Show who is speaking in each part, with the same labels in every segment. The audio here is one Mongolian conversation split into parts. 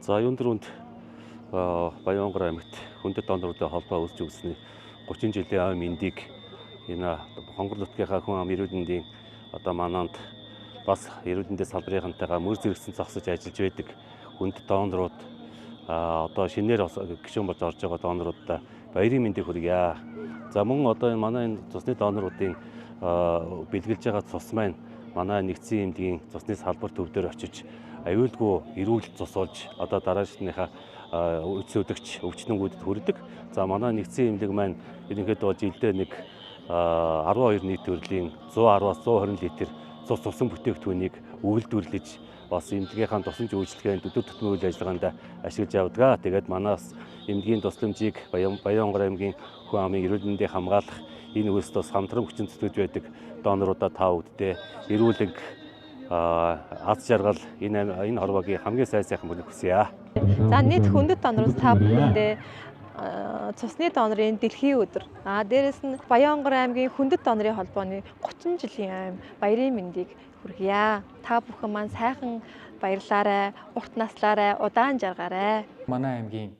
Speaker 1: За юун дөрөнд Баянгор аймагт хүндэт доноруудын холбоо үүсч өгсөний 30 жилийн ой мэндийг энэ Хонгор нутгийнхаа хүн ам эрүүл мэндийн мананд бас эрүүл мэндийн салбарынхантайгаа мөр зэрэгцэн зогсож ажиллаж байдаг хүндэт донорууд шинээр гишүүн болж орж байгаа доноруудаа баярын мэндийг хүргье. За мөн манай энэ цусны доноруудын бэлгэлж байгаа цус маань манай нэгдсэн эмнэлгийн цусны салбар төв дээр очиж аюулгүй эрүүл цус болж дараачныхаа үдсөдөгч өвчнөнгүүдэд хүрдэг. За манай нэгдсэн эмнэлэг маань ерөнхийдөө жилдээ нэг 12 нийт төрлийн 110-аас 120 литр цус усан бүтээгдэхүүнийг үйлдвэрлэж бас эмнэлгийнхаа тусламж үйлчлэгээнд өдөр тутмын үйл ажиллагаанд ашиглаж явдаг. Тэгээд манаас эмнэлгийн тусламжийг Баянгор аймгийн хүн амын эрүүл мэндийг хамгаалах энэ үйлс тус хамтран хүчин зүтгэж байдаг доноруудаа та бүддээ эрүүлэг аз жаргал энэ хорвогийн хамгийн сайхан мөрийг хүсье.
Speaker 2: За нийт хүндэт донороос та бүхэндээ цусны донорын дэлхийн өдөр. Дээрээс нь Баянгор аймгийн хүндэт донорын холбооны 30 жилийн баярын мэндийг хүргье. Та бүхэн маань сайхан баярлаарай, урт наслаарай, удаан жаргаарай.
Speaker 3: Манай аймгийн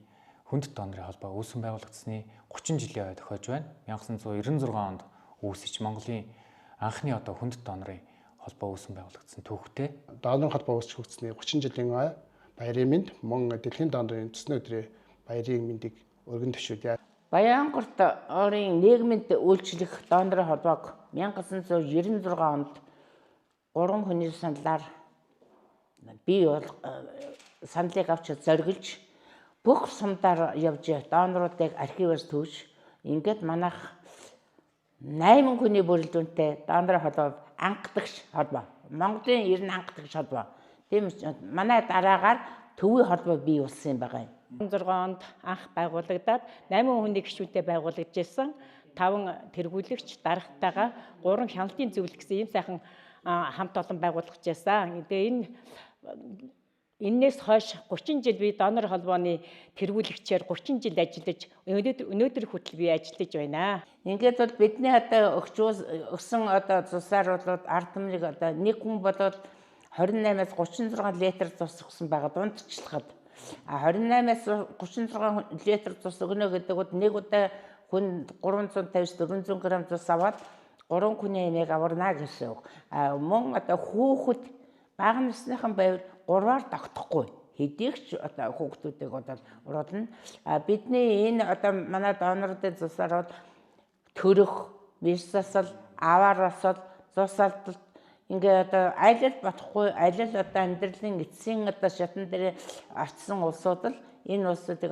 Speaker 3: хүндэт донорын холбоо үүсгэн байгуулагдсны 30 жилийн ой тохиож байна. 1996 онд үүсэж Монголын анхны хүндэт донорын холбоо үүсгэн байгуулагдсан түүхтэй.
Speaker 4: Донорын холбоо үүсч хөгжсөний 30 жилийн ой баярын мэнд мөн дэлхийн донорын цусны өдрийн баярын мэндийг өргөн төвшүүлье.
Speaker 5: Баянгорт орын нийгэмд үйлчлэх донорын холбоог 1996 онд 3 хүний саналаар би саналыг авч зориглож бүх сумдаар явж доноруудыг архивээс төвж ингээд манайх 8 хүний бүрэлдэхүүнтэй донорын холбоо анхдагч холбоо. Монголын 90 анхдагч холбоо. Тийм манай дараагаар төвийн холбоо бий болсон юм байгаа юм.
Speaker 6: 16 онд анх байгуулагдаад 8 хүний гишүүнтэй байгуулагдж ирсэн. 5 тэргүүлэгч дарагтайгаа 3 хяналтын зөвлөл гэсэн ийм сайхан хамт олон байгуулагдж байсан. Тэгээ энээс хойш 30 жил би донор холбооны тэргүүлэгчээр 30 жил ажиллаж өнөөдөр хүртэл би ажиллаж байна.
Speaker 5: Ингээд бол бидний өгсөн цусаар бол ард түмнийг нэг хүн болоод 28-аас 36 литр цус өгсөн байгаа дундчлахад 28-аас 36 литр цус өгнө гэдэг бол нэг удаа хүн 350-400 г цус аваад 3 хүний эмээг аварна гэсэн үг. Мөн хүүхэд бага насныхан байвал 3-аар тогтохгүй. Хэдийгч хүүхдүүдийг уруулна. Бидний энэ манай доноруудын цусаар бол төрөх, мис засал, аваар асал, цус алдалт ингээд аялал бодохгүй, аялал амьдралын эцсийн шатан дээр очсон улсууд л энэ улсуудыг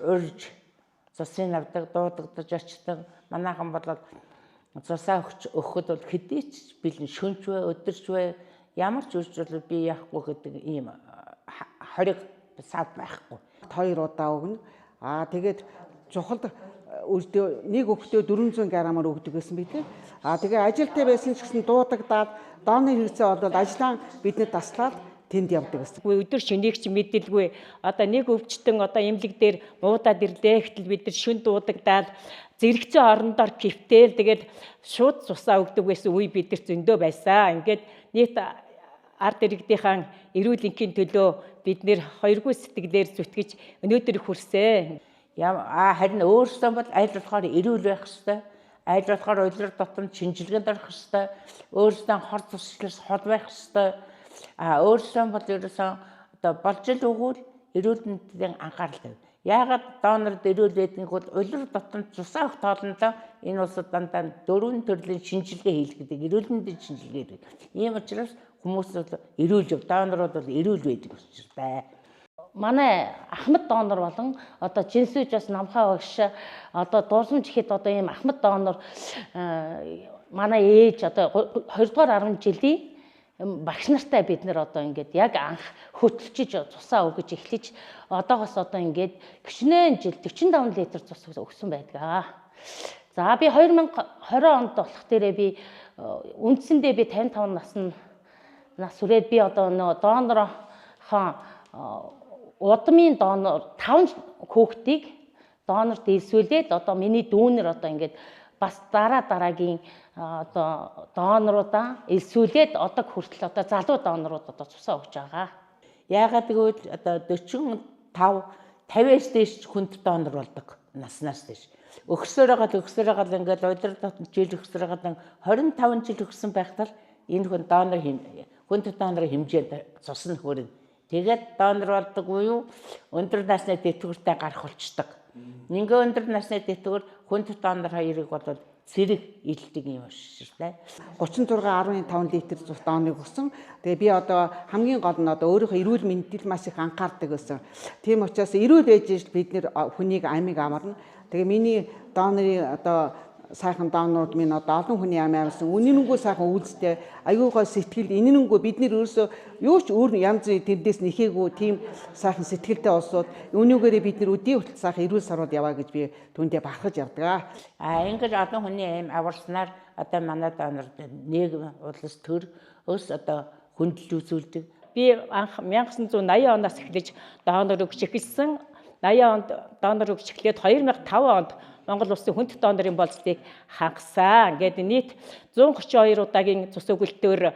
Speaker 5: урьж цусыг авдаг, дуудагдаж очдог. Манайхан бол цусаа өгөхөд бол хэдийч бэлэн шөнч вэ, өдөрч вэ, ямар ч үйлчлэл би яахгүй гэдэг ийм хориг сад байхгүй.
Speaker 7: 2 удаа өгнө. Тэгээд чухалд нэг өвчтөө 400 г-аар өгдөг гэсэн би тийм. Тэгээ ажилтай байсан ч гэсэн дуудагдаад дооны хэрэгцээ бол ажлаа биднээ таслаад тэнд явдаг гэсэн.
Speaker 6: Өдөр шөнөийг ч мэдэлгүй нэг өвчтөн эмнэлэг дээр муудаад ирлээ гэтэл бид нар шөн дуудагдаад зэрэгцээ орондоор пивтэл тэгээд шууд цусаа өгдөг байсан үе бид нар зөндөө байсан. Ингээд нийт ард иргэдийн эрүүл энхийн төлөө бид нэр хоёргүй сэтгэлээр зүтгэж өнөөдөр хүрсэн.
Speaker 5: Харин өөрсдөө бол аль болохоор эрүүл байх ёстой. Аль болохоор улирал дотор шинжилгээнд орох ёстой. Өөрсдөө хор цуслаас хол байх ёстой. Өөрсдөө бол ерөөсөн болж л өгвөл эрүүл мэндийн анхаарал тавь. Яагаад донорд эрүүл байдгийг бол улирал дотор цусаа өгөх тоолондоо энэ улсад дандаа 4 төрлийн шинжилгээ хийх гэдэг эрүүл мэндийн шинжилгээ гэдэг. Ийм учраас хүмүүс бол эрүүл донорууд бол эрүүл байдаг учраас.
Speaker 8: Манай Ахмад донор болон Жинсүүж бас намхаа багш дурсамж ихэд ийм Ахмад донор манай ээж 2 дугаар 10 жилийн багш нартай бид нэр ингээд яг анх хөтлөж цусаа өгөж эхлэж одоогоос ингээд 40 жил 45 литр цус өгсөн байдаг. За би 2020 онд болох дээрээ би үндсэндээ би 55 нас хүрээд би донорхон удмын донор 5 хүүхдийг донорд илсүүлээд миний дүүнер ингээд бас дараагийн доноруудаа илсүүлээд хүртэл залуу донорууд цусаа өгч байгаа.
Speaker 5: Яагаад гэвэл одоо 45 50-аас дээш хүнд донор болдог наснаас дээш. Өгсөөр байгаа ингээд удирдах жил өгсөөр байгаа 25 жил өгсөн байхдаа энэ хүнд донорын хэмжээнд цусна хөрнө. Тэгээд донор болдог буюу өндөр насны тэтгэвртэй гарах болчдөг. Ингээ өндөр насны тэтгэвэр хүнд донор хоёрыг бол зэрэг илдэг юм шүү дээ.
Speaker 7: 36.5 литр цус дооныг өгсөн. Тэгээ би одоо хамгийн гол нь одоо өөрийнхөө эрүүл мэндэд маш их анхаардаг гэсэн. Тийм учраас эрүүл ээжж бид нэр хүнийг амийг амарна. Тэгээ миний донорын одоо сайхан донорууд минь одоо олон хүний амь амарсан үнэнгүй сайхан үйлстэй аюугай сэтгэл энэнгүй бид нэр ерөөсөө юу ч өөр янз бүрийн тэрдээс нэхээгүй тийм сайхан сэтгэлтэй улсууд үүнийгээрээ бид нэр өдий хүртэл сайхан эрүүл сарууд яваа гэж би түүндээ бахархаж явдаг.
Speaker 5: Ингэж олон хүний амь аварснаар одоо манай донор нийгэм улс төр ус одоо хөндлөл үзүүлдэг.
Speaker 6: Би анх 1980 оноос эхлэж донор өгч эхэлсэн. 80 онд донор өгч эхлээд 2005 онд Монгол улсын хүнд донорын болцлыг хагасан. Ингээд нийт 132 удаагийн цус өгөлтөөр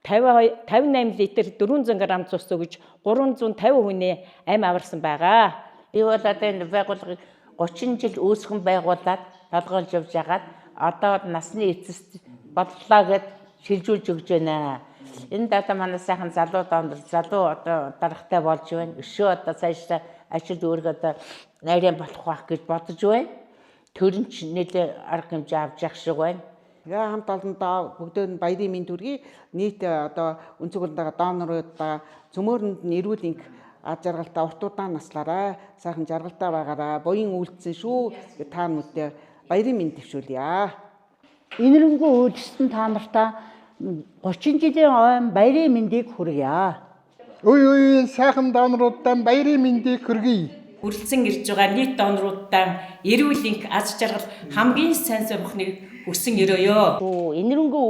Speaker 6: 58 литр 400 г цус өгж 350 хүний амь аварсан байгаа.
Speaker 5: Би бол одоо энэ байгууллагыг 30 жил үүсгэн байгуулад толгойлж явж хагаад одоо насны эцэст бодлоо гэд шилжүүлж өгч байна. Энд одоо манай сайхан залуу донор залуу одоо дарахтай болж байна. Өшөө одоо цаашдаа ажил үүрэг одоо найрын болох байх гэж бодож байна. Төрөнч нэлээ арга хэмжээ авч явах шиг байна.
Speaker 7: Тэгээ хамт олондоо бүгдөө нь баярын мэнд хүргэе. Нийт одоо өнцгөлдөө доноруудаа цөмөөрөнд нь эрүүл энх ад жаргалтай урт удаан наслаарай. Сайхан жаргалтай байгаарай. Буян үйлдсэн шүү. Та бүхэнд баярын мэнд төвшүүлье.
Speaker 9: Инэрэнгүү үйлдсэн та нартаа 30 жилийн ойн баярын мэндийг хүргье.
Speaker 4: Үй сайхан доноруудаа баярын мэндийг хүргэе.
Speaker 6: Хүрэлцэн ирж байгаа нийт доноруудаа эрүүл энх аз жаргал хамгийн сайн совхныг хүсэн өрөөё.
Speaker 8: Инэрэнгүү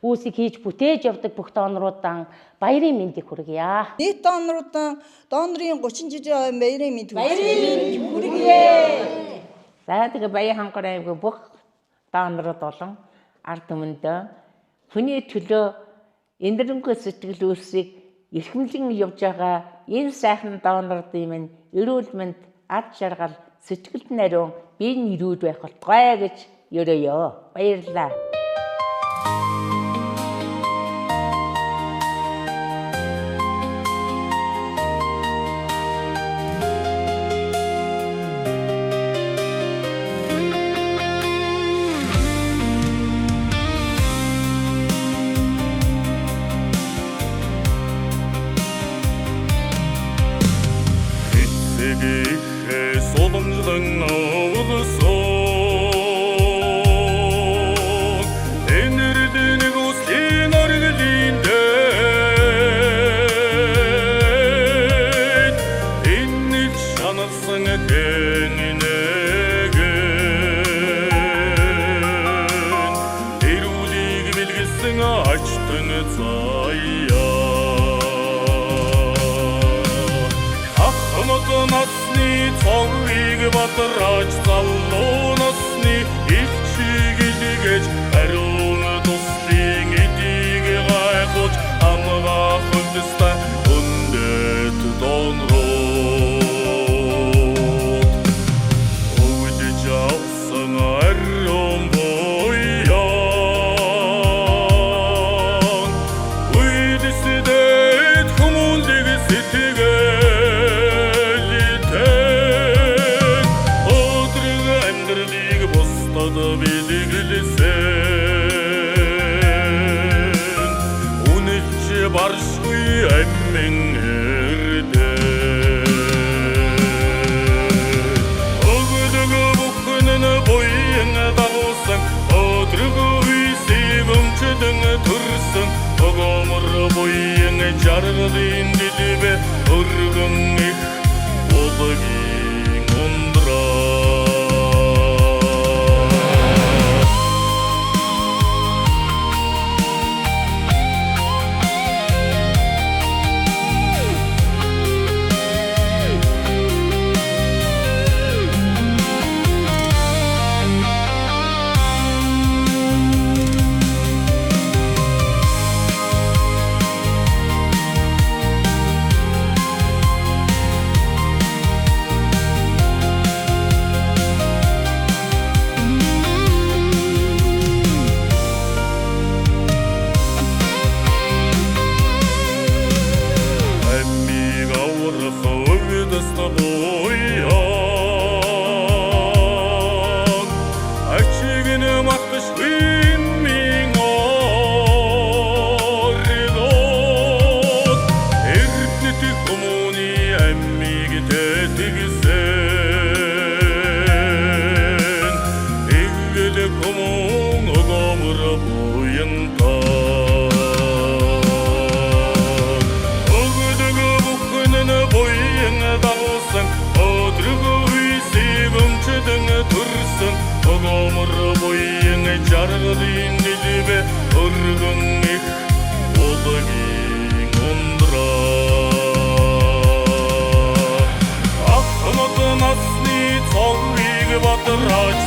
Speaker 8: үүсийг хийж бүтээж явдаг бүх доноруудаа баярын мэндийг хүргье.
Speaker 10: Нийт доноруудаа донорын 30 жилийн ойн баярын мэнд
Speaker 8: хүргье.
Speaker 5: За тэгээ Баян хангар аймгийн бүх донорууд болон ард түмэндээ хүний төлөө инэрэнгүү сэтгэл үүсийг эрхэмлэн явж байгаа энэ сайхан донордын минь эрүүл мэнд ад жаргал сэтгэлд нариун бие нэрүүд байх болтугай гэж өрөөё. Баярлалаа.
Speaker 11: жаргалын нэлбэ өргөн их удагын ундраа. Ахмад насны цолыг батрааж